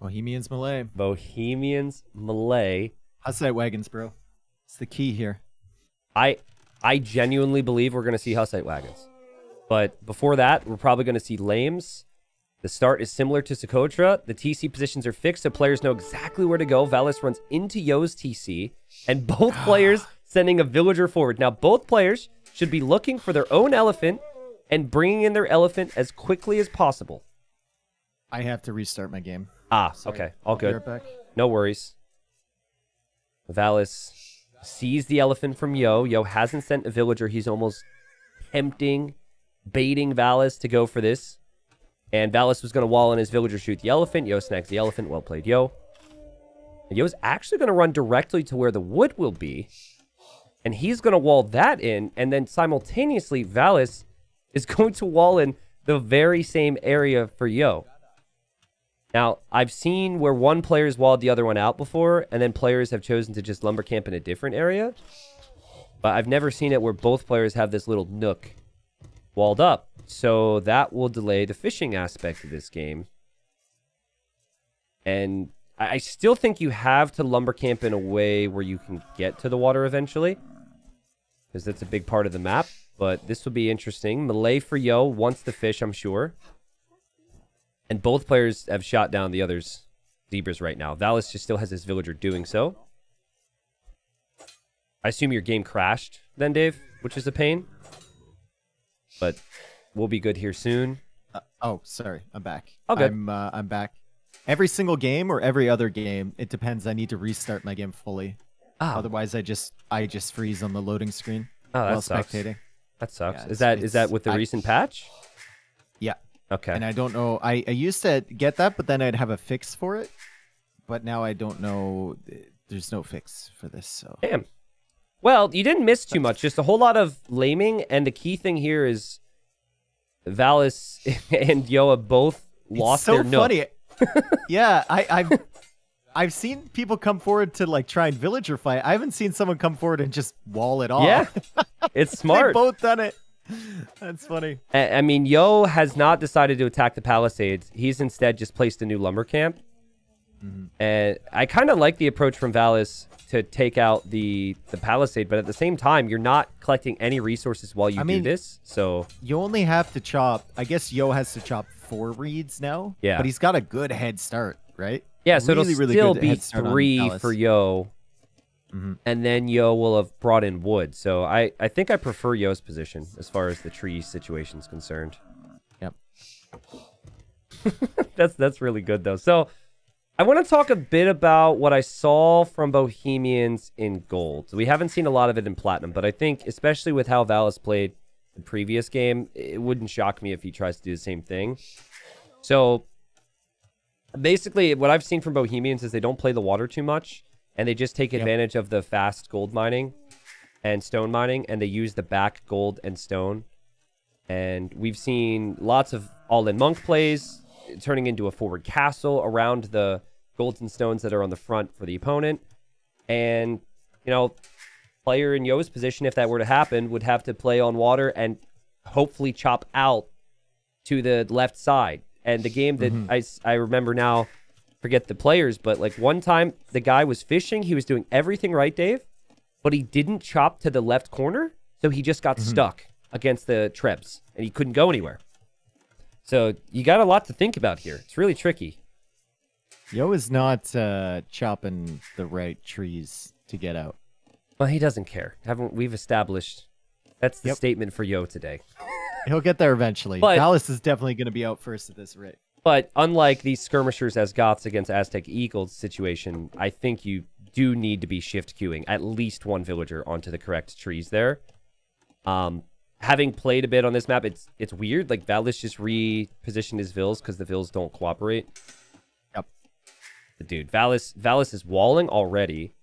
Bohemians Malay. Bohemians Malay. Hussite wagons, bro. It's the key here. I genuinely believe we're going to see Hussite wagons. But before that, we're probably going to see lames. The start is similar to Socotra. The TC positions are fixed, so players know exactly where to go. Valas runs into Yo's TC, and both players sending a villager forward. Now, both players should be looking for their own elephant and bringing in their elephant as quickly as possible. I have to restart my game. Sorry. Okay. All good. Right back. No worries. Valas sees the elephant from Yo. Yo hasn't sent a villager. He's almost tempting, baiting Valas to go for this. And Valas was going to wall in his villager, shoot the elephant. Yo snags the elephant. Well played, Yo. And Yo's actually going to run directly to where the wood will be. And he's going to wall that in. And then simultaneously, Valas is going to wall in the very same area for Yo. Now, I've seen where one player's walled the other one out before, and then players have chosen to just lumber camp in a different area. But I've never seen it where both players have this little nook walled up. So that will delay the fishing aspect of this game. And I still think you have to lumber camp in a way where you can get to the water eventually, because that's a big part of the map. But this will be interesting. Malay for Yo wants the fish, I'm sure. And both players have shot down the other's zebras right now. Valas just still has his villager doing so. I assume your game crashed then, Dave, which is a pain. But we'll be good here soon. Sorry. I'm back. Okay. I'm back. Every single game or every other game, it depends. I need to restart my game fully. Otherwise, I just freeze on the loading screen while sucks. spectating. That sucks. Yeah, is that with the recent patch? Yeah. Okay. And I don't know. I used to get that, but then I'd have a fix for it. But now I don't know. There's no fix for this. So. Damn. Well, you didn't miss too much. Just a whole lot of laming. And the key thing here is Valas and Yoa both lost their nook. It's so funny. Yeah, I've seen people come forward to like try and villager fight. I haven't seen someone come forward and just wall it off. Yeah, it's smart. They've both done it. That's funny. I mean, Yo has not decided to attack the palisades. He's instead just placed a new lumber camp. And I kind of like the approach from Valas to take out the palisade, but at the same time, you're not collecting any resources while you do this. So you only have to chop. I guess Yo has to chop 4 reeds now. Yeah, but he's got a good head start, right? Yeah, so really, it'll still be 3 for Yo. And then Yo will have brought in wood. So I think I prefer Yo's position as far as the tree situation is concerned. Yep. That's really good, though. So I want to talk a bit about what I saw from Bohemians in gold. We haven't seen a lot of it in platinum, but I think, especially with how Valas played the previous game, it wouldn't shock me if he tries to do the same thing. So basically, what I've seen from Bohemians is they don't play the water too much. And they just take advantage of the fast gold mining and stone mining, and they use the back gold and stone. And we've seen lots of all-in monk plays turning into a forward castle around the golds and stones that are on the front for the opponent. And, you know, player in Yo's position, if that were to happen, would have to play on water and hopefully chop out to the left side. And the game that I remember now, forget the players, but like one time the guy was fishing, he was doing everything right, Dave, but he didn't chop to the left corner, so he just got stuck against the trebs and he couldn't go anywhere. So you got a lot to think about here. It's really tricky. Yo is not chopping the right trees to get out. Well, he doesn't care. We've established that's the statement for Yo today. He'll get there eventually. But Dallas is definitely going to be out first at this rate. But unlike these skirmishers as Goths against Aztec Eagles situation, I think you do need to be shift queuing at least one villager onto the correct trees there. Having played a bit on this map, it's weird. Like, Valas just repositioned his vills because the vills don't cooperate. Yep. But dude, Valas is walling already.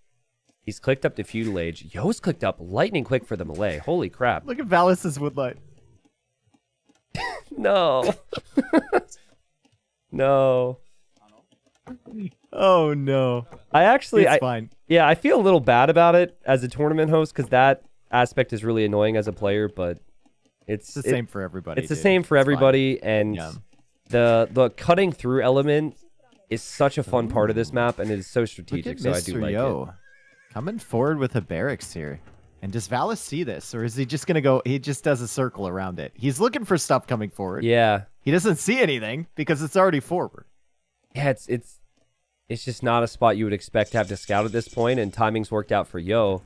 He's clicked up to feudal age. Yo's clicked up lightning quick for the Malay. Holy crap. Look at Valas's woodline. No. No. Oh no. It's fine. Yeah, I feel a little bad about it as a tournament host because that aspect is really annoying as a player, but it's the same for everybody. It's the same for everybody, and the cutting through element is such a fun part of this map, and it is so strategic. Look at So I Mr. do like Yo it. coming forward with a barracks here. And does Valas see this, or is he just gonna go? He just does a circle around it. He's looking for stuff coming forward. Yeah. He doesn't see anything because it's already forward. Yeah, it's just not a spot you would expect to have to scout at this point, and timing's worked out for Yo.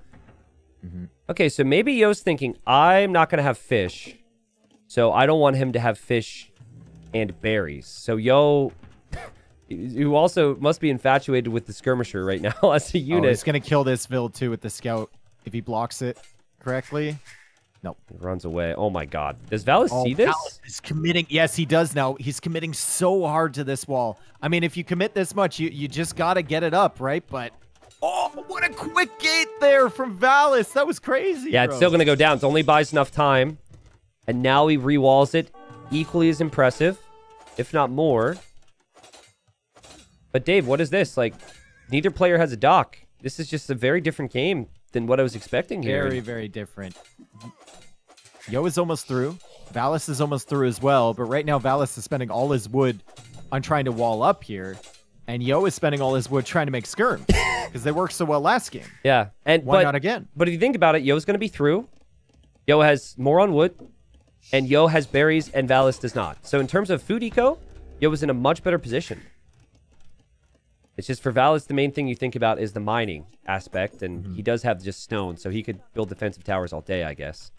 Okay, so maybe Yo's thinking, I'm not going to have fish, so I don't want him to have fish and berries. So Yo, who also must be infatuated with the skirmisher right now as a unit. Oh, he's going to kill this Vill too with the scout if he blocks it correctly. Nope. He runs away. Oh my god. Does Valas see this? Valas is committing. Yes, he does now. He's committing so hard to this wall. I mean, if you commit this much, you just got to get it up, right? But, oh, what a quick gate there from Valas. That was crazy, Yeah, it's still going to go down. It only buys enough time. And now he re-walls it. Equally as impressive, if not more. But Dave, what is this? Like, neither player has a dock. This is just a very different game than what I was expecting here. Very, very different. Yo is almost through. Valas is almost through as well. But right now, Valas is spending all his wood on trying to wall up here. And Yo is spending all his wood trying to make skirms. Because they worked so well last game. Yeah. And Why not again? But if you think about it, Yo's going to be through. Yo has more on wood. And Yo has berries and Valas does not. So in terms of food eco, Yo was in a much better position. It's just for Valas, the main thing you think about is the mining aspect. And he does have just stone, so he could build defensive towers all day, I guess.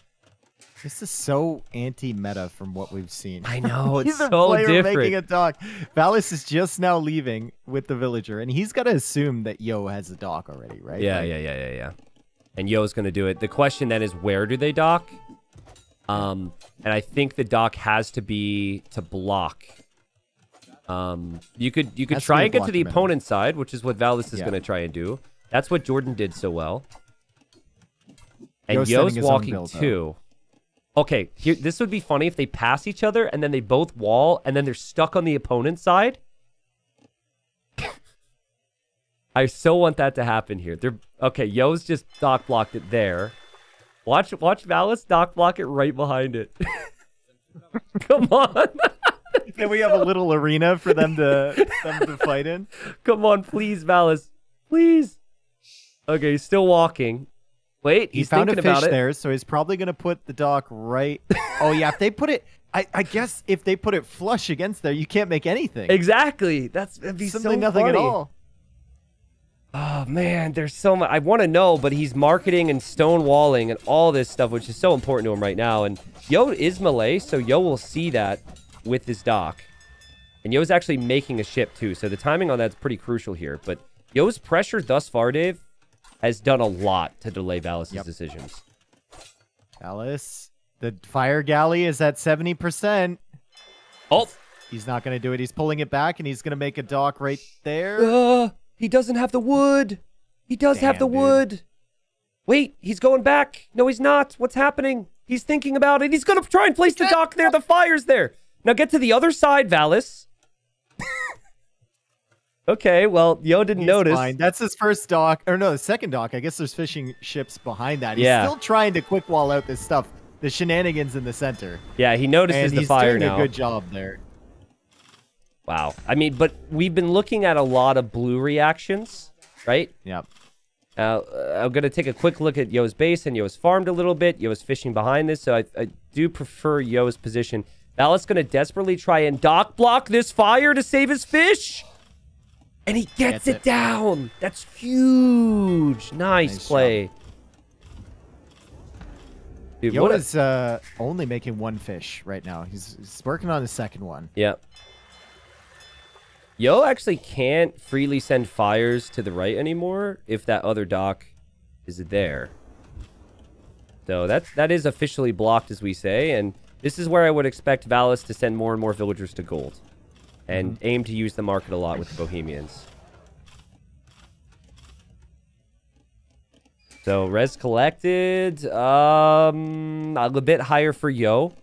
This is so anti-meta from what we've seen. I know, it's He's so player different. making a dock. Valas is just now leaving with the villager, and he's got to assume that Yo has a dock already, right? Yeah, Like, yeah. And Yo's going to do it. The question then is, where do they dock? And I think the dock has to be to block. You could try and get to the opponent's side, which is what Valas is going to try and do. That's what Jordan did so well. And Yo's walking too. Okay, here, this would be funny if they pass each other and then they both wall and then they're stuck on the opponent's side. I so want that to happen here. Okay, Yo's just dock blocked it there. Watch Valas dock block it right behind it. Come on. Then we have a little arena for them to fight in. Come on, please, Valas. Please. Okay, he's still walking. Wait, he's found thinking a fish about it. there, so he's probably going to put the dock right. Oh, yeah, if they put it... I guess if they put it flush against there, you can't make anything. Exactly. That'd be Simply so nothing funny. at all. Oh, man, there's so much. I want to know, but he's marketing and stonewalling and all this stuff, which is so important to him right now. And Yo is melee, so Yo will see that with his dock. And Yo's actually making a ship, too, so the timing on that's pretty crucial here. But Yo's pressure thus far, Dave, has done a lot to delay Valas' decisions. Valas, the fire galley is at 70%. Oh! He's not going to do it. He's pulling it back, and he's going to make a dock right there. He doesn't have the wood. He does have the wood. Wait, he's going back. No, he's not. What's happening? He's thinking about it. He's going to try and place the dock there. The fire's there. Now get to the other side, Valas. Okay, well, Yo didn't notice. Fine. That's his first dock. Or no, the second dock. I guess there's fishing ships behind that. He's Yeah. still trying to quick wall out this stuff. The shenanigans in the center. Yeah, he notices And the fire he's doing now. a good job there. Wow. I mean, but we've been looking at a lot of blue reactions, right? Yep. I'm going to take a quick look at Yo's base, and Yo's farmed a little bit. Yo's fishing behind this, so I do prefer Yo's position. Valas going to desperately try and dock block this fire to save his fish. And he gets it down. That's huge. Nice play. Dude, Yo is only making one fish right now. He's working on the second one. Yep. Yo actually can't freely send fires to the right anymore if that other dock is there. So that is officially blocked, as we say, and this is where I would expect Valas to send more and more villagers to gold. And aim to use the market a lot with the Bohemians. So, res collected. A bit higher for Yo.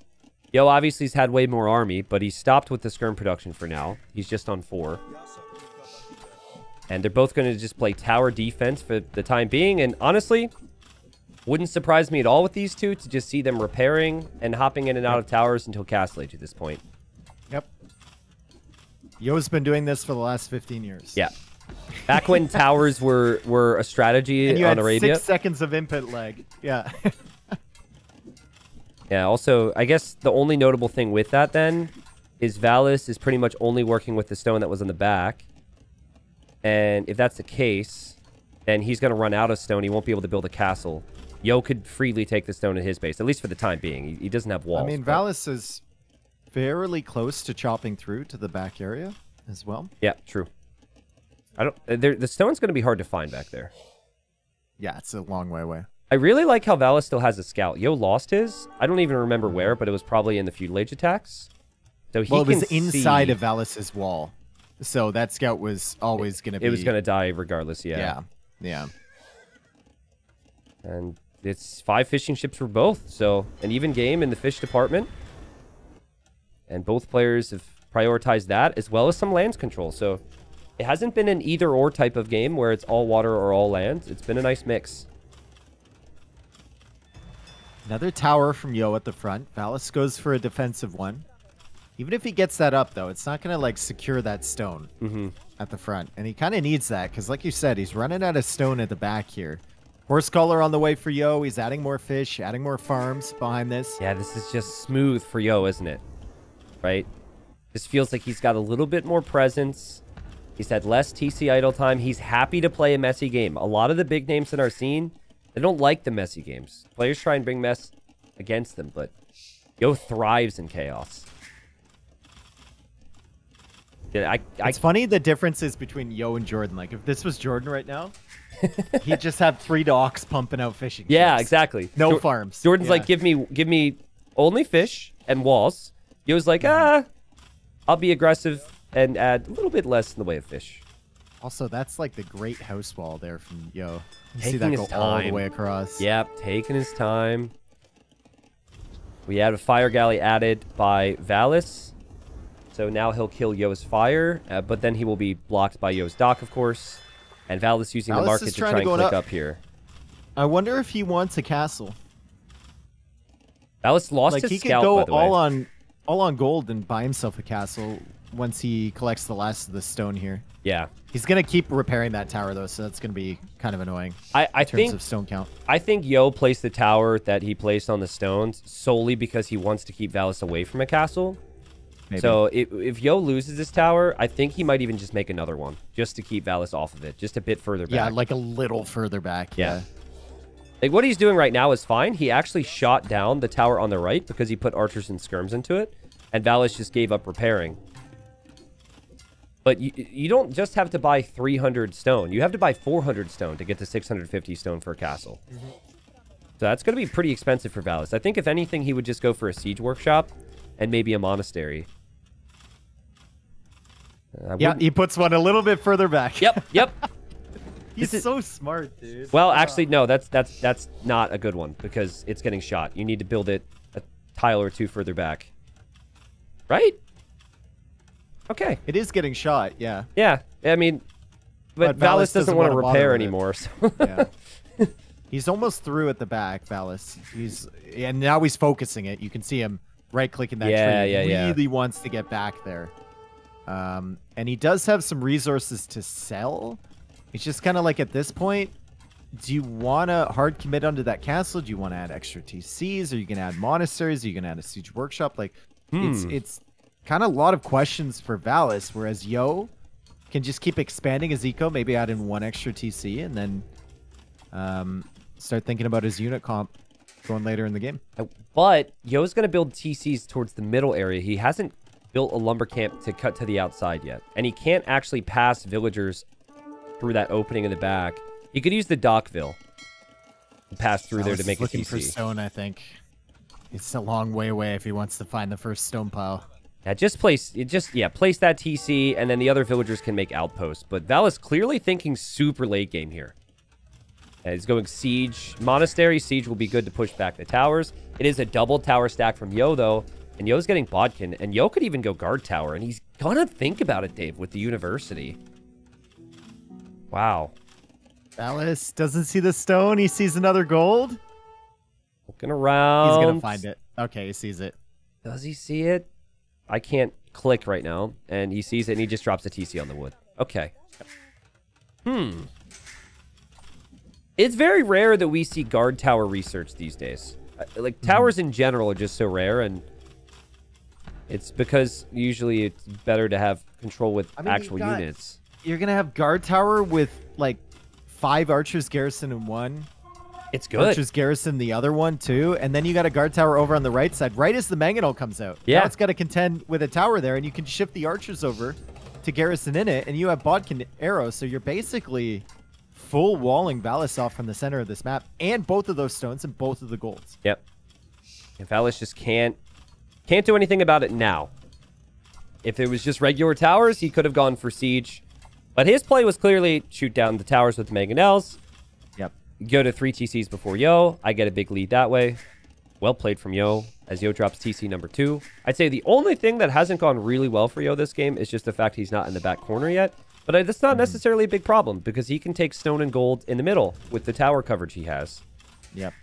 Yo obviously has had way more army, but he's stopped with the skirm production for now. He's just on 4. And they're both going to just play tower defense for the time being. And honestly, wouldn't surprise me at all with these two to just see them repairing and hopping in and out of towers until Castle Age at this point. Yep. Yo's been doing this for the last 15 years. Yeah. Back when towers were a strategy and you on had Arabia. 6 seconds of input lag. Yeah. Yeah, also, I guess the only notable thing with that then is Valas is pretty much only working with the stone that was on the back. And if that's the case, then he's going to run out of stone. He won't be able to build a castle. Yo could freely take the stone in his base, at least for the time being. He doesn't have walls. I mean, Valas is fairly close to chopping through to the back area as well. Yeah, true. I don't. The stone's going to be hard to find back there. Yeah, it's a long way away. I really like how Valas still has a scout. Yo lost his. I don't even remember where, but it was probably in the feudal age attacks. So he well, it was can inside see... of Valas's wall. So that scout was always going to be... It was going to die regardless, yeah. Yeah, yeah. And it's 5 fishing ships for both. So an even game in the fish department. And both players have prioritized that as well as some lands control. So it hasn't been an either-or type of game where it's all water or all land. It's been a nice mix. Another tower from Yo at the front. Valas goes for a defensive one. Even if he gets that up, though, it's not going to, like, secure that stone at the front. And he kind of needs that because, like you said, he's running out of stone at the back here. Horse collar on the way for Yo. He's adding more fish, adding more farms behind this. Yeah, this is just smooth for Yo, isn't it? Right? This feels like he's got a little bit more presence. He's had less TC idle time. He's happy to play a messy game. A lot of the big names in our scene, they don't like the messy games. Players try and bring mess against them, but Yo thrives in chaos. Yeah, it's funny the differences between Yo and Jordan. Like, if this was Jordan right now, he'd just have 3 docks pumping out fishing. Yeah, ships. exactly. No farms. Jordan's like, give me only fish and walls. Yo's like, I'll be aggressive and add a little bit less in the way of fish. Also, that's like the great house wall there from Yo. You Taking see that his go time. all the way across. Yep, taking his time. We have a fire galley added by Valas. So now he'll kill Yo's fire, but then he will be blocked by Yo's dock, of course. And Valas using the market to try and click up here. I wonder if he wants a castle. Valas lost like, his he scout, could go by the way. all on gold and buy himself a castle once he collects the last of the stone here. Yeah. He's going to keep repairing that tower, though, so that's going to be kind of annoying in terms of stone count. I think Yo placed the tower that he placed on the stones solely because he wants to keep Valas away from a castle. Maybe. So if Yo loses this tower, I think he might even just make another one just to keep Valas off of it, just a bit further back. Yeah, like a little further back. Yeah. Like what he's doing right now is fine. He actually shot down the tower on the right because he put archers and skirms into it, and Valas just gave up repairing. But you don't just have to buy 300 stone. You have to buy 400 stone to get to 650 stone for a castle. So that's going to be pretty expensive for Valas. I think if anything, he would just go for a siege workshop and maybe a monastery. Yeah, he puts one a little bit further back. Yep. He's so smart, dude. Well, actually, no, that's not a good one because it's getting shot. You need to build it a tile or 2 further back. Right? Okay. It is getting shot, yeah. Yeah, I mean, but Valas doesn't want to repair anymore. So. Yeah. He's almost through at the back, Valas. And now he's focusing it. You can see him right-clicking that tree. He really wants to get back there. And he does have some resources to sell. It's just kind of like at this point, do you want to hard commit onto that castle? Do you want to add extra TCs? Are you going to add monasteries? Are you going to add a siege workshop? Like, it's kind of a lot of questions for Valas, whereas Yo can just keep expanding his eco, maybe add in 1 extra TC, and then start thinking about his unit comp going later in the game. But Yo's going to build TCs towards the middle area. He hasn't built a lumber camp to cut to the outside yet. And he can't actually pass villagers through that opening in the back. He could use the Dockville and pass through there to make a TC. Looking for stone, I think. It's a long way away if he wants to find the first stone pile. Yeah, place that TC, and then the other villagers can make outposts. But Valas clearly thinking super late game here. He's going siege. Monastery siege will be good to push back the towers. It is a double tower stack from Yo, though. And Yo's getting Bodkin. And Yo could even go guard tower. And he's gonna think about it, Dave, with the university. Wow. Valas doesn't see the stone. He sees another gold. Looking around. He's gonna find it. Okay, he sees it. Does he see it? I can't click right now, and he sees it, and he just drops a TC on the wood. Okay. It's very rare that we see guard tower research these days. Like, towers in general are just so rare, and it's because usually it's better to have control with actual units. You're going to have guard tower with, like, 5 archers garrison in one. It's good. Archers garrison the other one, too. And then you got a guard tower over on the right side, right as the mangonel comes out. Yeah. Now it's got to contend with a tower there, and you can shift the archers over to garrison in it, and you have bodkin arrows, so you're basically full walling Valas off from the center of this map, and both of those stones and both of the golds. Yep. And Valas just can't do anything about it now. If it was just regular towers, he could have gone for siege. But his play was clearly shoot down the towers with mangonels. Yep. Go to 3 TCs before Yo. I get a big lead that way. Well played from Yo, as Yo drops TC number 2. I'd say the only thing that hasn't gone really well for Yo this game is just the fact he's not in the back corner yet. But that's not necessarily a big problem, because he can take stone and gold in the middle with the tower coverage he has. Yep.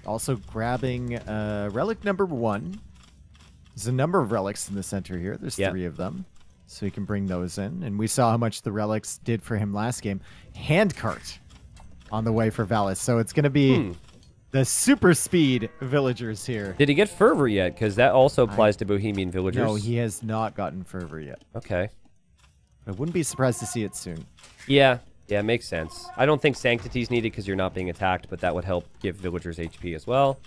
Also grabbing relic number 1. There's a number of relics in the center here. There's 3 of them. So you can bring those in. And we saw how much the relics did for him last game. Handcart on the way for Valas. So it's going to be the super speed villagers here. Did he get fervor yet? Because that also applies to Bohemian villagers. No, he has not gotten fervor yet. Okay. I wouldn't be surprised to see it soon. Yeah, makes sense. I don't think Sanctity is needed because you're not being attacked, but that would help give villagers HP as well.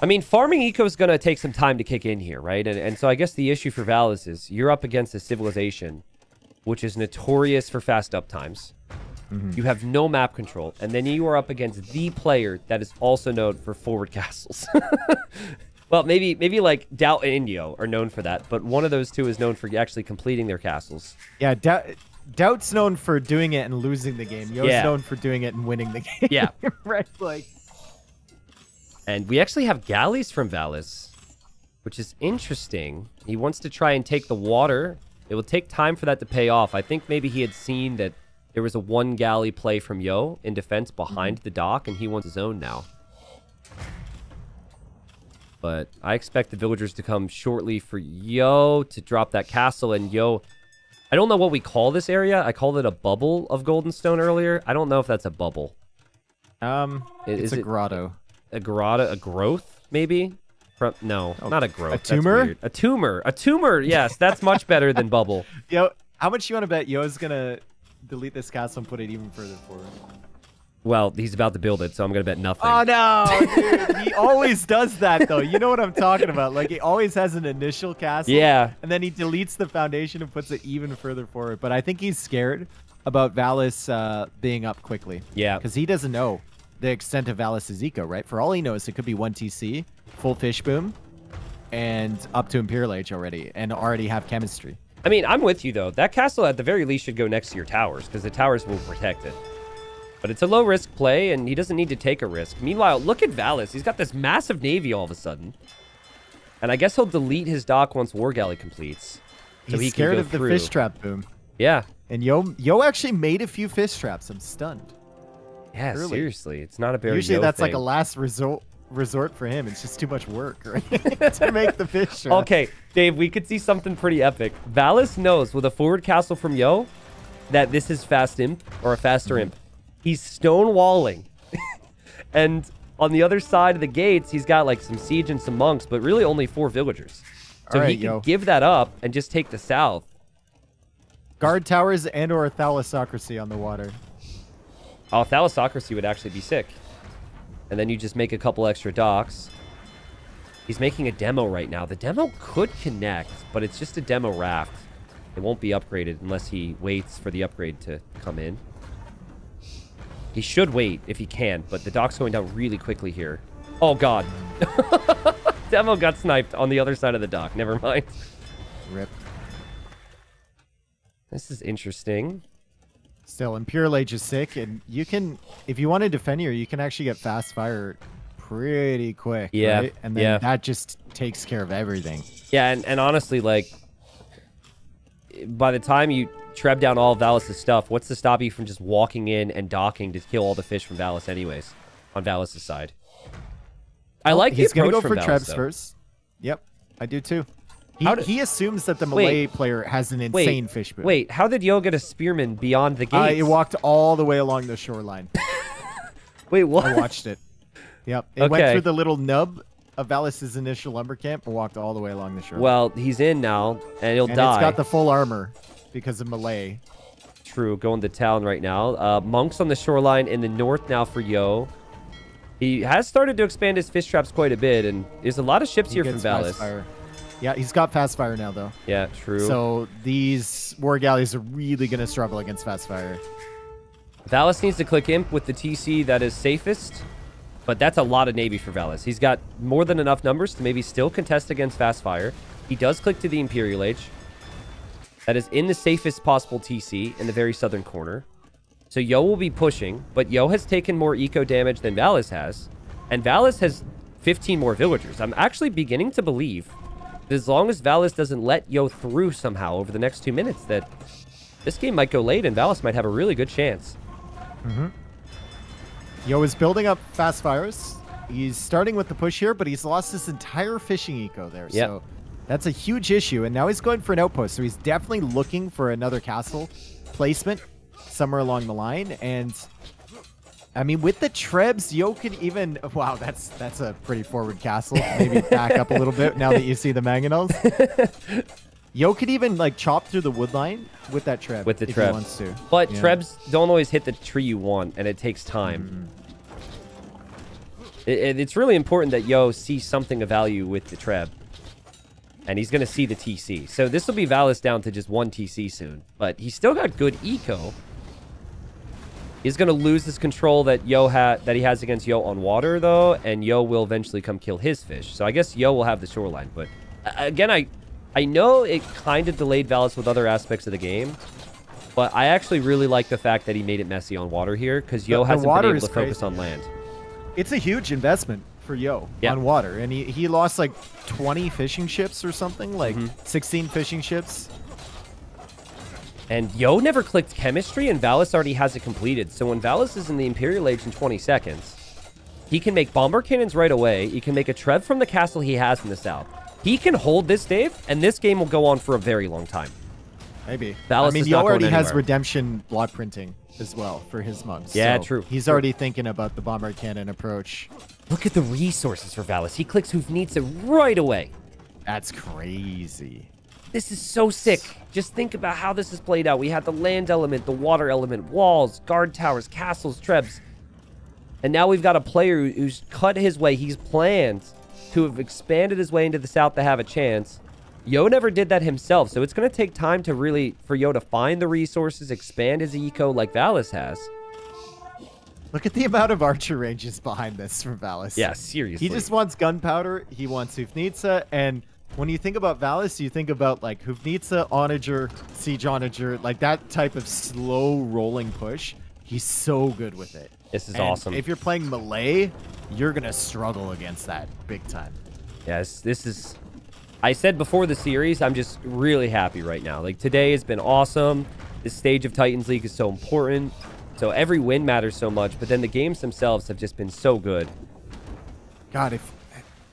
I mean, farming eco is going to take some time to kick in here, right? And so I guess the issue for Valas is you're up against a civilization which is notorious for fast uptimes. You have no map control, and then you are up against the player that is also known for forward castles. Well, maybe like Doubt and Indio are known for that, but one of those two is known for actually completing their castles. Yeah, Doubt's known for doing it and losing the game. Yo's known for doing it and winning the game. Yeah. Right, like... And we actually have galleys from Valas, which is interesting. He wants to try and take the water. It will take time for that to pay off. I think maybe he had seen that there was a 1 galley play from Yo in defense behind the dock, and he wants his own now. But I expect the villagers to come shortly for Yo to drop that castle. And Yo, I don't know what we call this area. I called it a bubble of golden stone earlier. I don't know if that's a bubble. It's a grotto. A grotto? A growth, maybe? No, not a growth. A tumor? A tumor. A tumor, yes. That's much better than bubble. Yo, how much you want to bet Yo's going to delete this castle and put it even further forward? Well, he's about to build it, so I'm going to bet nothing. Oh, no, dude. He always does that, though. You know what I'm talking about. Like, he always has an initial castle. Yeah. And then he deletes the foundation and puts it even further forward. But I think he's scared about Valas being up quickly. Yeah. Because he doesn't know the extent of Valis' eco, right? For all he knows, it could be 1 TC, full fish boom, and up to Imperial Age already, and already have chemistry. I mean, I'm with you, though. That castle, at the very least, should go next to your towers, because the towers will protect it. But it's a low-risk play, and he doesn't need to take a risk. Meanwhile, look at Valis. He's got this massive navy all of a sudden. And I guess he'll delete his dock once War Galley completes. So He's scared of the fish trap boom. Yeah. And Yo actually made a few fish traps. I'm stunned. Yeah, Early. Seriously. It's not a very Usually Yo that's thing. like a last resort for him. It's just too much work, right? To make the fish trap. Okay, Dave, we could see something pretty epic. Valis knows with a forward castle from Yo that this is fast imp or a faster imp. He's stonewalling. And on the other side of the gates, he's got like some siege and some monks, but really only 4 villagers. So he can give that up and just take the south. Guard towers and or a thalassocracy on the water. Oh, thalassocracy would actually be sick. And then you just make a couple extra docks. He's making a demo right now. The demo could connect, but it's just a demo raft. It won't be upgraded unless he waits for the upgrade to come in. He should wait if he can, but the dock's going down really quickly here. Oh, God. Demo got sniped on the other side of the dock. Never mind. Rip. This is interesting. Still, Imperial Age is sick, and you can, if you want to defend here, you can actually get fast fire pretty quick, right? And then that just takes care of everything. Yeah, and honestly, like, by the time you treb down all of Valis' stuff, what's to stop you from just walking in and docking to kill all the fish from Valis anyways, on Valis' side? I like the approach He's going to go from for Valis, trebs though. first. Yep, I do too. He assumes that the Malay player has an insane fish boom. Wait, how did Yo get a spearman beyond the gate? It walked all the way along the shoreline. Wait, what? I watched it. Yep. It went through the little nub of Valis' initial lumber camp and walked all the way along the shoreline. Well, he's in now, and he'll die. It's got the full armor because of Malay. True, going to town right now. Monks on the shoreline in the north now for Yo. He has started to expand his fish traps quite a bit, and there's a lot of ships here from Valis. Yeah, he's got fast fire now, though. Yeah, true. So these war galleys are really going to struggle against fast fire. Valis needs to click imp with the TC that is safest, but that's a lot of Navy for Valis. He's got more than enough numbers to maybe still contest against fast fire. He does click to the Imperial Age. That is in the safest possible TC in the very southern corner. So Yo will be pushing, but Yo has taken more eco damage than Valis has, and Valis has 15 more villagers. I'm actually beginning to believe that as long as Valis doesn't let Yo through somehow over the next 2 minutes, that this game might go late and Valis might have a really good chance. Yo is building up fast fires. He's starting with the push here, but he's lost his entire fishing eco there. Yep. So that's a huge issue. And now he's going for an outpost. So he's definitely looking for another castle placement somewhere along the line. And I mean, with the Trebs, Yo could even... Wow, that's a pretty forward castle. Maybe back up a little bit now that you see the mangonels. Yo could even like chop through the wood line with that Treb. With the if Treb. he wants to. But Trebs don't always hit the tree you want, and it takes time. It's really important that Yo see something of value with the Treb. And he's going to see the TC. So this will be Valis down to just 1 TC soon. But he's still got good eco. He's going to lose his control that he has against Yo on water, though. And Yo will eventually come kill his fish. So I guess Yo will have the shoreline. But again, I know it kind of delayed Valis with other aspects of the game. But I actually really like the fact that he made it messy on water here. Because Yo hasn't been able to focus on land. It's a huge investment for Yo on water. And he lost like 20 fishing ships or something. Like 16 fishing ships. And Yo never clicked chemistry, and Valis already has it completed. So when Valis is in the Imperial Age in 20 seconds, he can make bomber cannons right away. He can make a Trev from the castle he has in the south. He can hold this, Dave, and this game will go on for a very long time. Maybe. Valis I mean, is Yo not already going has anywhere. redemption block printing as well for his monks. Yeah, so true. He's already thinking about the bomber cannon approach. Look at the resources for Valis. He clicks Hufnitsa right away. That's crazy. This is so sick. Just think about how this is played out. We had the land element, the water element, walls, guard towers, castles, trebs. And now we've got a player who's cut his way. He's planned to have expanded his way into the south to have a chance. Yo never did that himself, so it's going to take time to really, for Yo to find the resources, expand his eco like Valis has. Look at the amount of archer ranges behind this from Valis. Yeah, seriously. He just wants gunpowder, he wants Hufnitsa, and when you think about Valis, you think about like Hufnitsa, Onager, Siege Onager, like that type of slow rolling push. He's so good with it. This is awesome. If you're playing Malay, you're going to struggle against that big time. Yes, this is... I said before the series, I'm just really happy right now. Like, today has been awesome. This stage of Titans League is so important. So every win matters so much, but then the games themselves have just been so good. God, if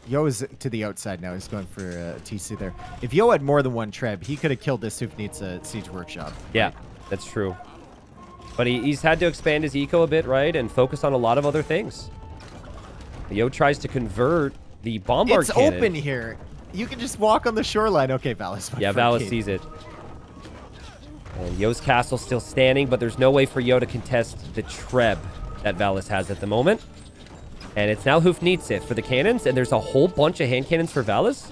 Yo is to the outside now, he's going for TC there. If Yo had more than one Treb, he could have killed this Hufnitsa Siege Workshop. Yeah, that's true. But he's had to expand his eco a bit, right? And focus on a lot of other things. Yo tries to convert the bombard cannon. It's open here. You can just walk on the shoreline. Okay, Valis. Yeah, Valis sees it. And Yo's castle still standing, but there's no way for Yo to contest the Treb that Valis has at the moment. And it's now Hufnitsa for the cannons, and there's a whole bunch of hand cannons for Valis.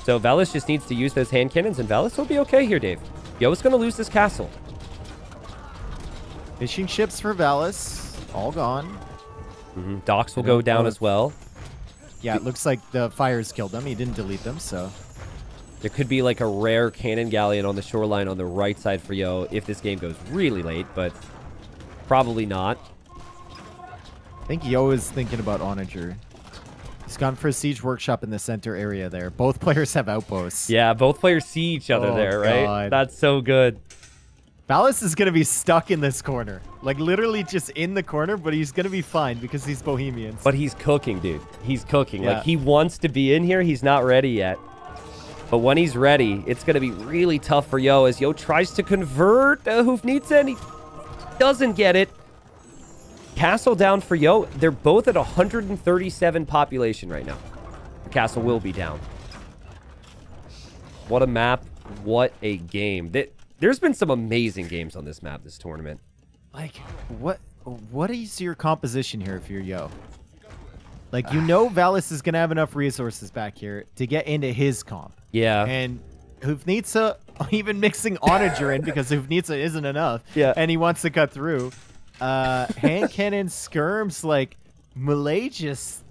So Valis just needs to use those hand cannons, and Valis will be okay here, Dave. Yo is going to lose this castle. Fishing ships for Valis, all gone. Docks will go down as well. Yeah, it looks like the fires killed them. He didn't delete them, so... There could be like a rare cannon galleon on the shoreline on the right side for Yo if this game goes really late, but probably not. I think Yo is thinking about Onager. He's gone for a siege workshop in the center area there. Both players have outposts. Yeah, both players see each other there, right? God. That's so good. Valis is going to be stuck in this corner. Like, literally just in the corner, but he's going to be fine because he's Bohemians. But he's cooking, dude. He's cooking. Yeah. Like, he wants to be in here. He's not ready yet. But when he's ready, it's going to be really tough for Yo as Yo tries to convert Hufnitsa and he doesn't get it. Castle down for Yo. They're both at 137 population right now. The castle will be down. What a map. What a game. There's been some amazing games on this map this tournament. Like, what is your composition here if you're Yo? Like, you know Valas is going to have enough resources back here to get into his comp. Yeah. And Hufnitsa, even mixing Onager in because Hufnitsa isn't enough. Yeah. And he wants to cut through. Hand cannon skirms, like, Malay just...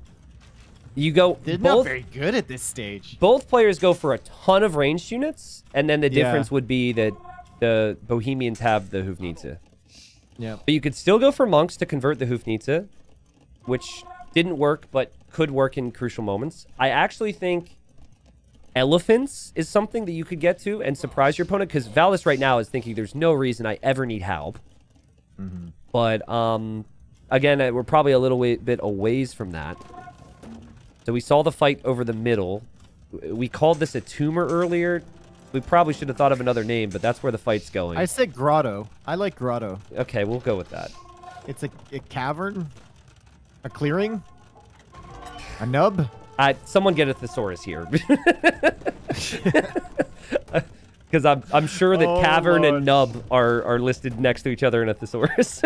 You go... They're not very good at this stage. Both players go for a ton of ranged units, and then the difference would be that the Bohemians have the Hufnitsa. Yeah. But you could still go for monks to convert the Hufnitsa, which didn't work, but could work in crucial moments. I actually think elephants is something that you could get to and surprise your opponent, because Valas right now is thinking there's no reason I ever need Halb. Mm-hmm. But, again, we're probably a little bit a ways from that. So we saw the fight over the middle. We called this a tumor earlier. We probably should have thought of another name, but that's where the fight's going. I said grotto. I like grotto. Okay, we'll go with that. It's a cavern, a clearing, a nub. Someone get a thesaurus here. Because I'm sure that cavern and nub are listed next to each other in a thesaurus.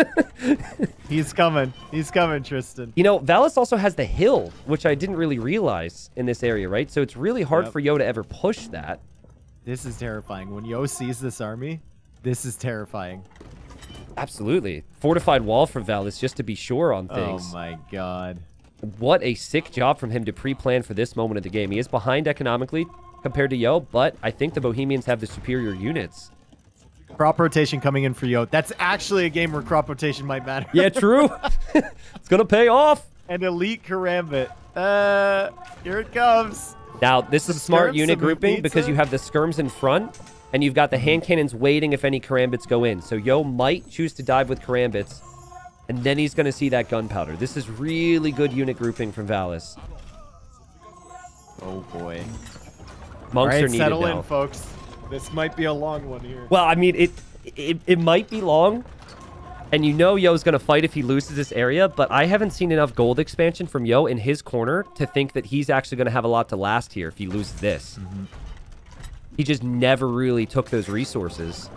He's coming. He's coming, Tristan. You know, Valas also has the hill, which I didn't really realize in this area, right? So it's really hard for Yo to ever push that. This is terrifying. When Yo sees this army, this is terrifying. Absolutely. Fortified wall for Valas just to be sure on things. Oh my god. What a sick job from him to pre-plan for this moment of the game. He is behind economically compared to Yo, but I think the Bohemians have the superior units. Crop rotation coming in for Yo. That's actually a game where crop rotation might matter. Yeah, true. It's going to pay off. And elite Karambit. Here it comes. Now, this is smart skirms, unit some grouping because pizza. you have the skirms in front, and you've got the hand cannons waiting if any karambits go in. So Yo might choose to dive with karambits, and then he's going to see that gunpowder. This is really good unit grouping from Valas. Oh, boy. Monks are needed settle now. in, folks. This might be a long one here. Well, I mean, it might be long, and you know Yo's going to fight if he loses this area, but I haven't seen enough gold expansion from Yo in his corner to think that he's actually going to have a lot to last here if he loses this. Mm-hmm. He just never really took those resources.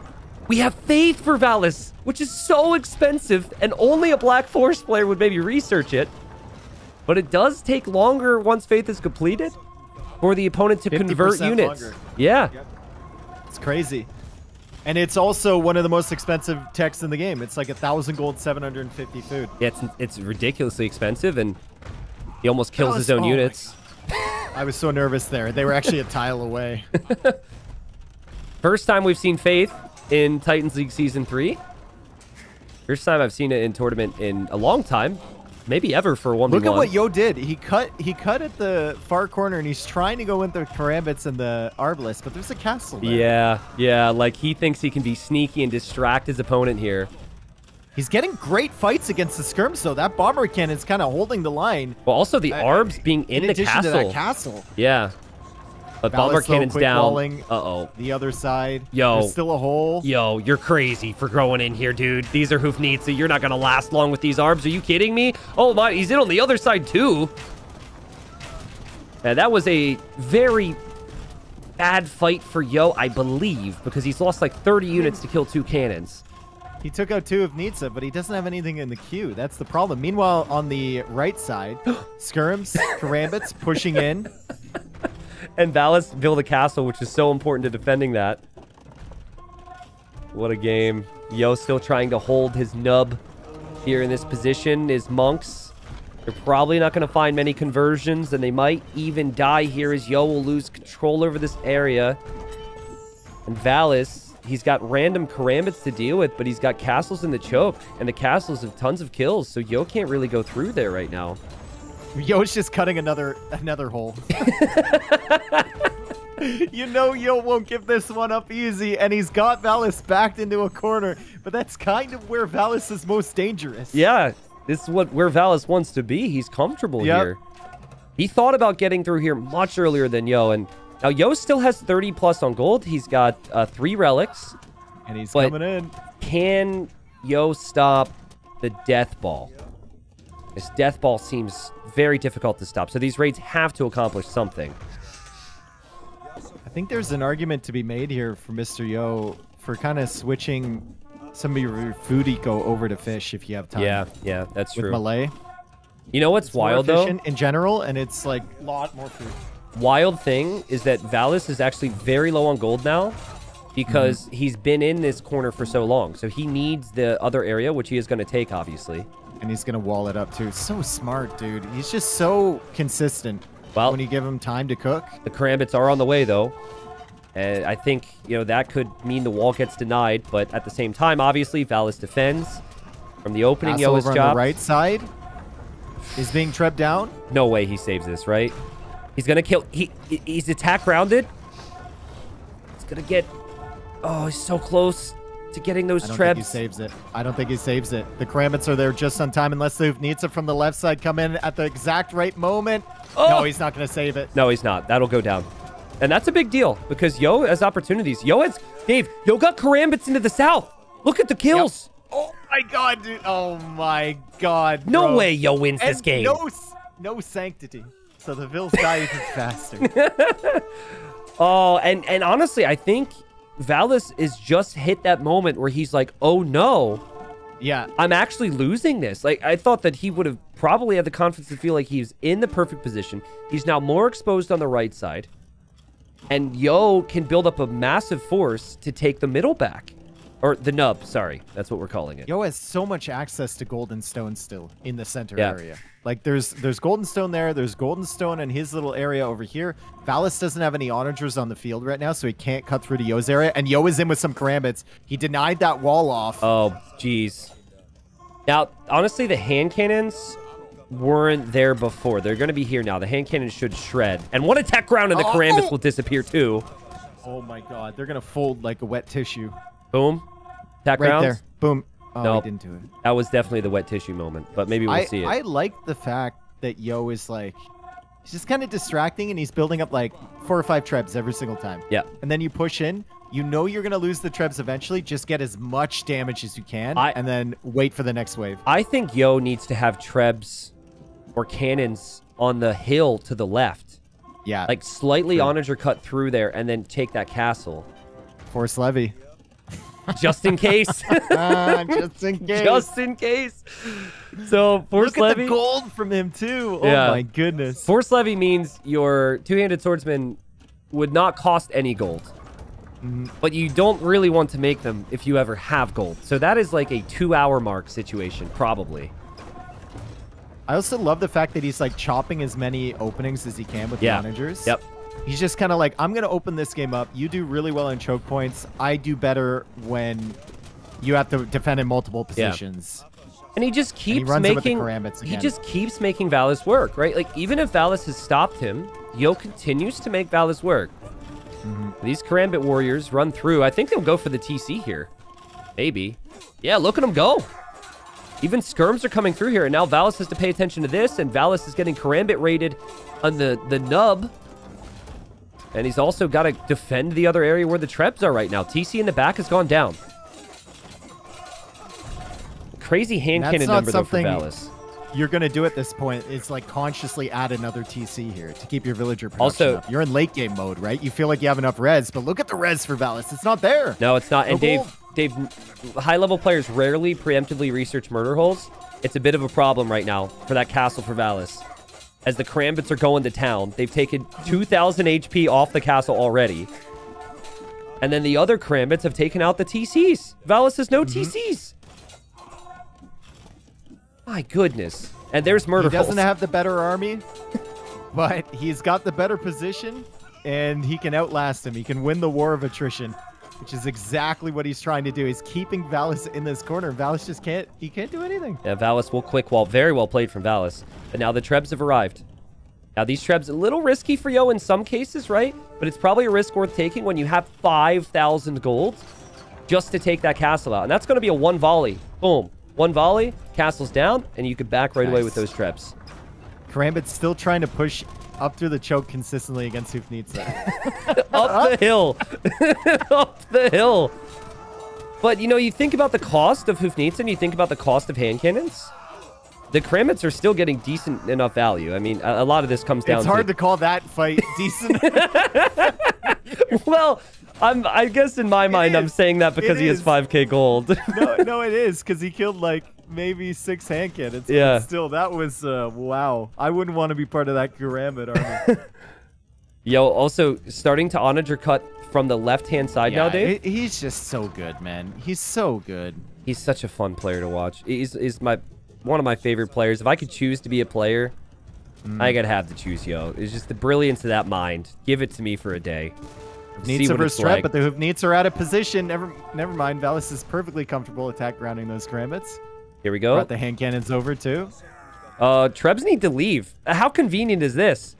We have Faith for Valas, which is so expensive, and only a Black Forest player would maybe research it. But it does take longer once Faith is completed for the opponent to convert units. Longer. Yeah. Yep. It's crazy. And it's also one of the most expensive techs in the game. It's like 1,000 gold, 750 food. Yeah, it's ridiculously expensive, and he almost kills his own units. I was so nervous there. They were actually a tile away. First time we've seen Faith in Titans League Season 3. First time I've seen it in tournament in a long time. Maybe ever for a 1v1. Look at what Yo did. He cut at the far corner, and he's trying to go into the Karambits and the Arbalest, but there's a castle there. Yeah. Like, he thinks he can be sneaky and distract his opponent here. He's getting great fights against the skirms, though. That bomber cannon's kind of holding the line. Well, also the Arbs being in the addition castle. to that castle. Yeah. But bomber cannon's down. Uh-oh. The other side. Yo. There's still a hole. Yo, you're crazy for going in here, dude. These are Hufnitsa. You're not going to last long with these Arbs. Are you kidding me? Oh, my. He's in on the other side, too. Yeah, that was a very bad fight for Yo, I believe, because he's lost like 30 units to kill 2 cannons. He took out 2 of Nitsa, but he doesn't have anything in the queue. That's the problem. Meanwhile, on the right side, skirms, Karambits pushing in. And Valas build a castle, which is so important to defending that. What a game. Yo still trying to hold his nub here in this position. His monks, they're probably not going to find many conversions, and they might even die here as Yo will lose control over this area. And Valas, he's got random karambits to deal with, but he's got castles in the choke, and the castles have tons of kills, so Yo can't really go through there right now. Yo's just cutting another hole. You know Yo won't give this one up easy, and he's got Valas backed into a corner, but that's kind of where Valas is most dangerous. Yeah, this is where Valas wants to be. He's comfortable here. He thought about getting through here much earlier than Yo, and Now, Yo still has 30 plus on gold. He's got 3 relics. And he's coming in. Can Yo stop the death ball? This death ball seems very difficult to stop. So these raids have to accomplish something. I think there's an argument to be made here for Mr. Yo for kind of switching some of your food eco over to fish if you have time. Yeah, that's with true. Malay. You know what's wild, though? In general, and it's like a lot more food. Wild thing is that Valas is actually very low on gold now because he's been in this corner for so long. So he needs the other area, which he is going to take, obviously. And he's going to wall it up, too. So smart, dude. He's just so consistent when you give him time to cook. The Karambits are on the way, though. And I think, you know, that could mean the wall gets denied. But at the same time, obviously, Valas defends. From the opening, Yo is over on the right side is being trebbed down. No way he saves this, right? He's going to kill... He's attack grounded. He's going to get... Oh, he's so close to getting those trebs. I don't think he saves it. I don't think he saves it. The Karambits are there just on time unless Nitsa from the left side come in at the exact right moment. Oh! No, he's not going to save it. No, he's not. That'll go down. And that's a big deal because Yo has opportunities. Yo got Karambits into the south. Look at the kills. Yep. Oh my god, dude. Oh my god, bro. No way Yo wins this game. No sanctity. So the Vills die even faster. Oh, and honestly, I think Valas is just hit that moment where he's like, oh no. Yeah. I'm actually losing this. Like, I thought that he would have probably had the confidence to feel like he's in the perfect position. He's now more exposed on the right side. And Yo can build up a massive force to take the middle back. Or the nub, sorry. That's what we're calling it. Yo has so much access to golden stone still in the center area. Like, there's golden stone there. There's golden stone in his little area over here. Valas doesn't have any onagers on the field right now, so he can't cut through to Yo's area. And Yo is in with some Karambits. He denied that wall off. Oh, jeez. Now, honestly, the hand cannons weren't there before. They're going to be here now. The hand cannons should shred. And one attack round and the Karambits will disappear too. Oh my god. They're going to fold like a wet tissue. Boom. Attack right rounds. There. Boom. Oh, no, he didn't do it. That was definitely the wet tissue moment, but maybe we'll see it. I like the fact that Yo is like, he's just kind of distracting and he's building up like 4 or 5 trebs every single time. Yeah. And then you push in. You know you're going to lose the trebs eventually. Just get as much damage as you can and then wait for the next wave. I think Yo needs to have trebs or cannons on the hill to the left. Yeah. Like slightly onager cut through there and then take that castle. Force levy. Just in case. Just in case. Just in case. So force levy. Look at the gold from him too. Yeah. Oh my goodness. Force levy means your two-handed swordsman would not cost any gold. But you don't really want to make them if you ever have gold. So that is like a 2-hour mark situation, probably. I also love the fact that he's like chopping as many openings as he can with the onagers. Yep. He's just kind of like, I'm going to open this game up. You do really well in choke points. I do better when you have to defend in multiple positions. And he just keeps making Valas work, right? Like even if Valas has stopped him, Yo continues to make Valas work. These Karambit warriors run through. I think they'll go for the TC here. Maybe. Yeah, look at them go. Even skirms are coming through here, and now Valas has to pay attention to this, and Valas is getting Karambit raided on the nub. And he's also got to defend the other area where the trebs are right now. TC in the back has gone down. Crazy hand cannon number, though, for Valas. You're going to do at this point is like consciously add another TC here to keep your villager production up. You're in late game mode, right? You feel like you have enough res, but look at the res for Valas. It's not there. No, it's not. And Dave, high-level players rarely preemptively research murder holes. It's a bit of a problem right now for that castle for Valas. As the Karambits are going to town, they've taken 2,000 HP off the castle already. And then the other Karambits have taken out the TCs. Valas has no TCs. My goodness. And there's murder holes. He doesn't have the better army, but he's got the better position, and he can outlast him. He can win the war of attrition, which is exactly what he's trying to do. He's keeping Valas in this corner. Valas just can't do anything. Yeah, Valas will quick wall. Very well played from Valas. But now the trebs have arrived. Now these trebs, a little risky for Yo in some cases, right? But it's probably a risk worth taking when you have 5,000 gold just to take that castle out. And that's going to be a 1 volley. Boom. 1 volley, castle's down, and you could back right away with those trebs. Karambit's still trying to push up through the choke consistently against Hufnitsa. Up the hill. Up the hill. But, you know, you think about the cost of Hufnitsa and you think about the cost of hand cannons. The Karambits are still getting decent enough value. I mean, a lot of this comes down to... It's hard to call that fight decent. Well, I guess in my mind, I'm saying that because he has 5k gold. No, it is, because he killed, like, maybe 6 hand cannons. Yeah. But still, that was, wow. I wouldn't want to be part of that Karambit army. Yo, also, starting to onager cut from the left-hand side now, Dave. He's just so good, man. He's so good. He's such a fun player to watch. He's one of my favorite players. If I could choose to be a player, I gotta have to choose Yo. It's just the brilliance of that mind. Give it to me for a day. Hufnitsa versus threat, but the Hufnitsa are out of position. Never mind. Valis is perfectly comfortable attack grounding those Karambits. Here we go. Brought the hand cannons over too. Trebs need to leave. How convenient is this?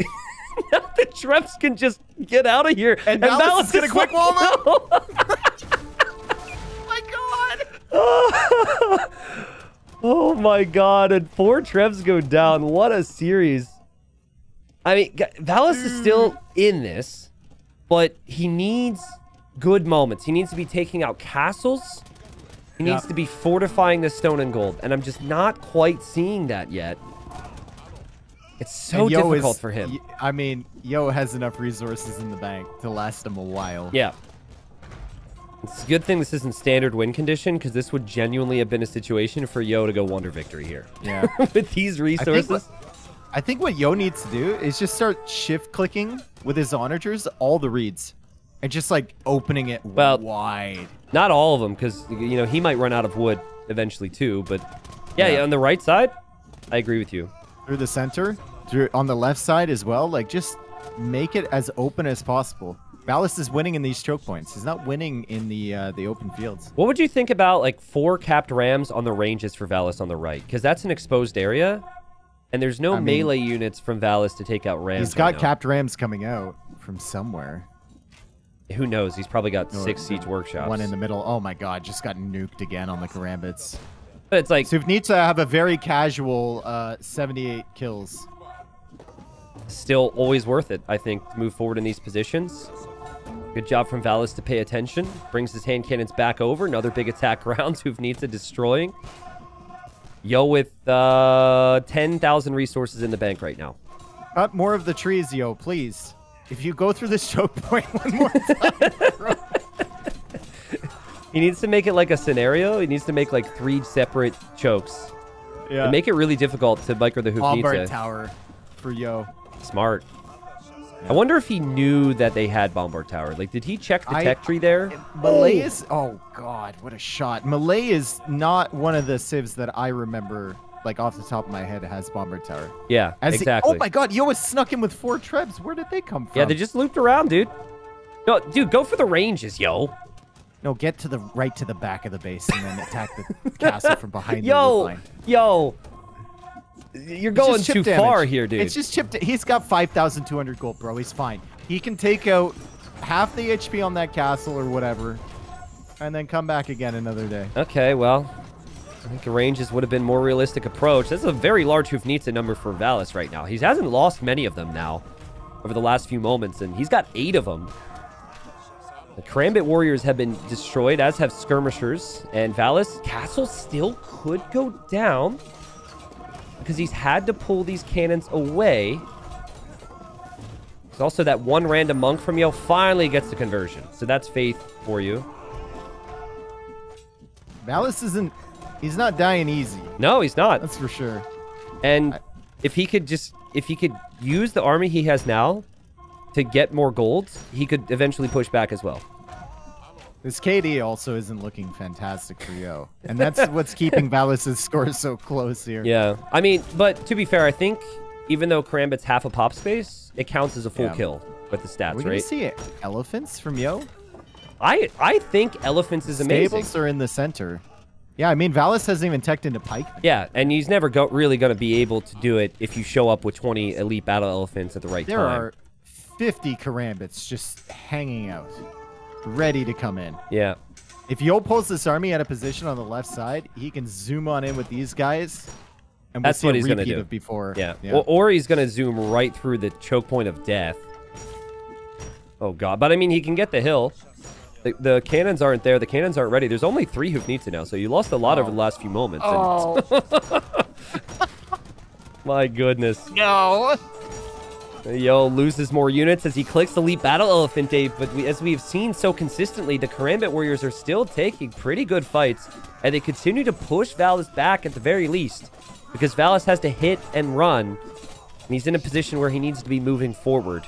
Now the Trebs can just get out of here. And Valis is gonna quick wall them. Oh my god! Oh my god, and 4 Trebs go down. What a series. I mean, Valis is still in this, but he needs good moments. He needs to be taking out castles. He needs to be fortifying the stone and gold, and I'm just not quite seeing that yet. It's so difficult for him. I mean, Yo has enough resources in the bank to last him a while. Yeah. It's a good thing this isn't standard win condition, because this would genuinely have been a situation for Yo to go wonder victory here. Yeah. With these resources. I think what Yo needs to do is just start shift clicking with his onagers all the reads. And just like opening it wide. Not all of them, because you know he might run out of wood eventually too. But yeah, on the right side, I agree with you. Through the center, on the left side as well. Like just make it as open as possible. Valis is winning in these choke points. He's not winning in the open fields. What would you think about like 4 capped rams on the ranges for Valis on the right? Because that's an exposed area, and there's no melee units from Valis to take out rams. He's got capped rams coming out from somewhere. Who knows? He's probably got 6 siege workshops. One in the middle. Oh my god, just got nuked again on the Karambits. But it's like... Hufnitsa have a very casual 78 kills. Still always worth it, I think, to move forward in these positions. Good job from Valis to pay attention. Brings his hand cannons back over. Another big attack round. Hufnitsa destroying. Yo with 10,000 resources in the bank right now. Cut more of the trees, Yo, please. If you go through this choke point one more time. He needs to make it like a scenario. He needs to make like 3 separate chokes. Yeah. And make it really difficult to micro the Hufnitsa. Bombard tower for Yo. Smart. Yeah. I wonder if he knew that they had Bombard Tower. Like, did he check the tech tree there? Malay is... Oh, God. What a shot. Malay is not one of the civs that I remember, like, off the top of my head, has Bombard Tower. Yeah, exactly. Oh, my God. Yo was snuck in with 4 Trebs. Where did they come from? Yeah, they just looped around, dude. No, dude, go for the ranges, Yo. No, get to the right to the back of the base and then attack the castle from behind the loop line. Yo. You're going too far here, dude. It's just chipped. He's got 5,200 gold, bro. He's fine. He can take out half the HP on that castle or whatever, and then come back again another day. Okay, well, I think the ranges would have been more realistic approach. This is a very large Hufnitsa number for Valis right now. He hasn't lost many of them now over the last few moments, and he's got 8 of them. The Karambit warriors have been destroyed, as have skirmishers, and Valis' castle still could go down, because he's had to pull these cannons away. There's also that one random monk from Yo finally gets the conversion. So that's faith for you. Valis isn't... He's not dying easy. No, he's not. That's for sure. And if he could use the army he has now to get more gold, he could eventually push back as well. This KD also isn't looking fantastic for Yo. And that's what's keeping Valis' score so close here. Yeah. I mean, but to be fair, I think even though Karambit's half a pop space, it counts as a full kill with the stats, We're right? gonna see elephants from Yo? I think elephants is amazing. Stables are in the center. Yeah, I mean, Valis hasn't even teched into pike. Yeah, and he's never really going to be able to do it if you show up with 20 elite battle elephants at the right time. There are 50 Karambits just hanging out, ready to come in. Yeah. If Yo pulls this army at a position on the left side, he can zoom on in with these guys And That's what he's going to repeat do. of before. Yeah. Or he's going to zoom right through the choke point of death. Oh, God. But, I mean, he can get the hill. The cannons aren't there. The cannons aren't ready. There's only 3 Hoofnita now, so you lost a lot over the last few moments. Oh. My goodness. No. Yo loses more units as he clicks the Elite Battle Elephant, Dave. But as we've seen so consistently, the Karambit Warriors are still taking pretty good fights. And they continue to push Valas back at the very least. Because Valas has to hit and run. And he's in a position where he needs to be moving forward.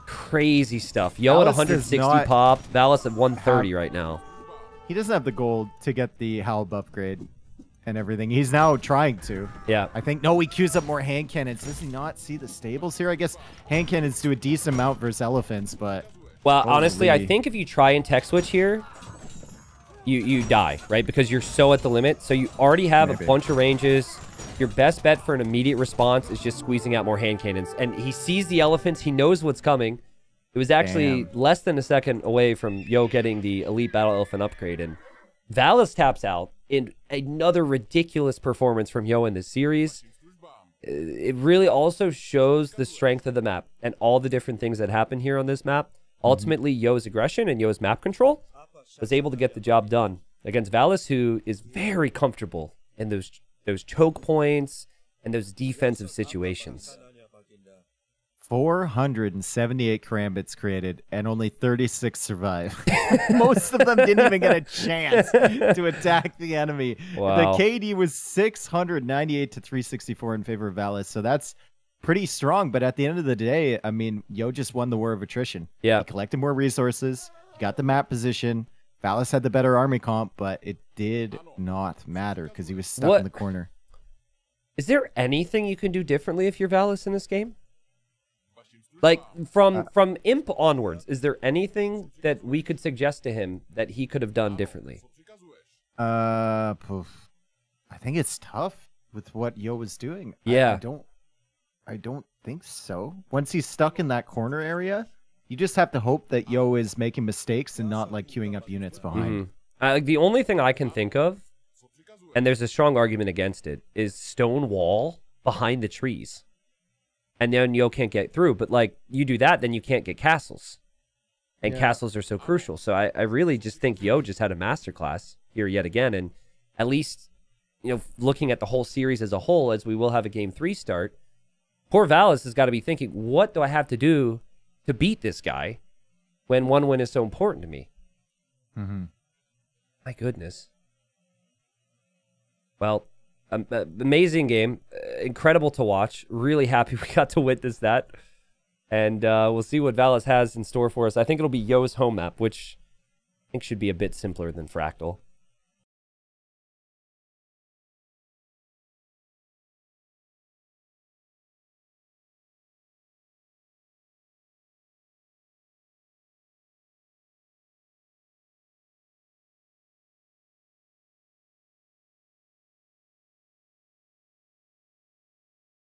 Crazy stuff. Yo Valas at 160 pop. Valas at 130 right now. He doesn't have the gold to get the Halb upgrade and everything. He's now trying to. Yeah. I think, no, he queues up more hand cannons. Does he not see the stables here? I guess hand cannons do a decent amount versus elephants, but... Well, honestly, I think if you try and tech switch here, you die, right? Because you're so at the limit. So you already have a bunch of ranges. Your best bet for an immediate response is just squeezing out more hand cannons. And he sees the elephants. He knows what's coming. It was actually less than a second away from Yo getting the Elite Battle Elephant upgrade. And Valas taps out in another ridiculous performance from Yo in this series. It really also shows the strength of the map and all the different things that happen here on this map. Ultimately, Yo's aggression and Yo's map control was able to get the job done against Valas, who is very comfortable in those choke points and those defensive situations. 478 Karambits created, and only 36 survive. Most of them didn't even get a chance to attack the enemy. Wow. The KD was 698 to 364 in favor of Valas, so that's pretty strong. But at the end of the day, I mean, Yo just won the war of attrition. Yeah. He collected more resources, got the map position. Valas had the better army comp, but it did not matter because he was stuck in the corner. Is there anything you can do differently if you're Valas in this game? Like, from Imp onwards, is there anything that we could suggest to him that he could have done differently? I think it's tough with what Yo was doing. Yeah. I don't think so. Once he's stuck in that corner area, you just have to hope that Yo is making mistakes and not, like, queuing up units behind. Like, the only thing I can think of, and there's a strong argument against it, is stone wall behind the trees. And then Yo can't get through. But, like, you do that, then you can't get castles. And castles are so crucial. So I really just think Yo just had a masterclass here yet again. And at least, you know, looking at the whole series as a whole, as we will have a Game 3 start, poor Valas has got to be thinking, what do I have to do to beat this guy when one win is so important to me? My goodness. Well, amazing game. Incredible to watch. Really happy we got to witness that. And we'll see what Valas has in store for us. I think it'll be Yo's home map, which I think should be a bit simpler than Fractal.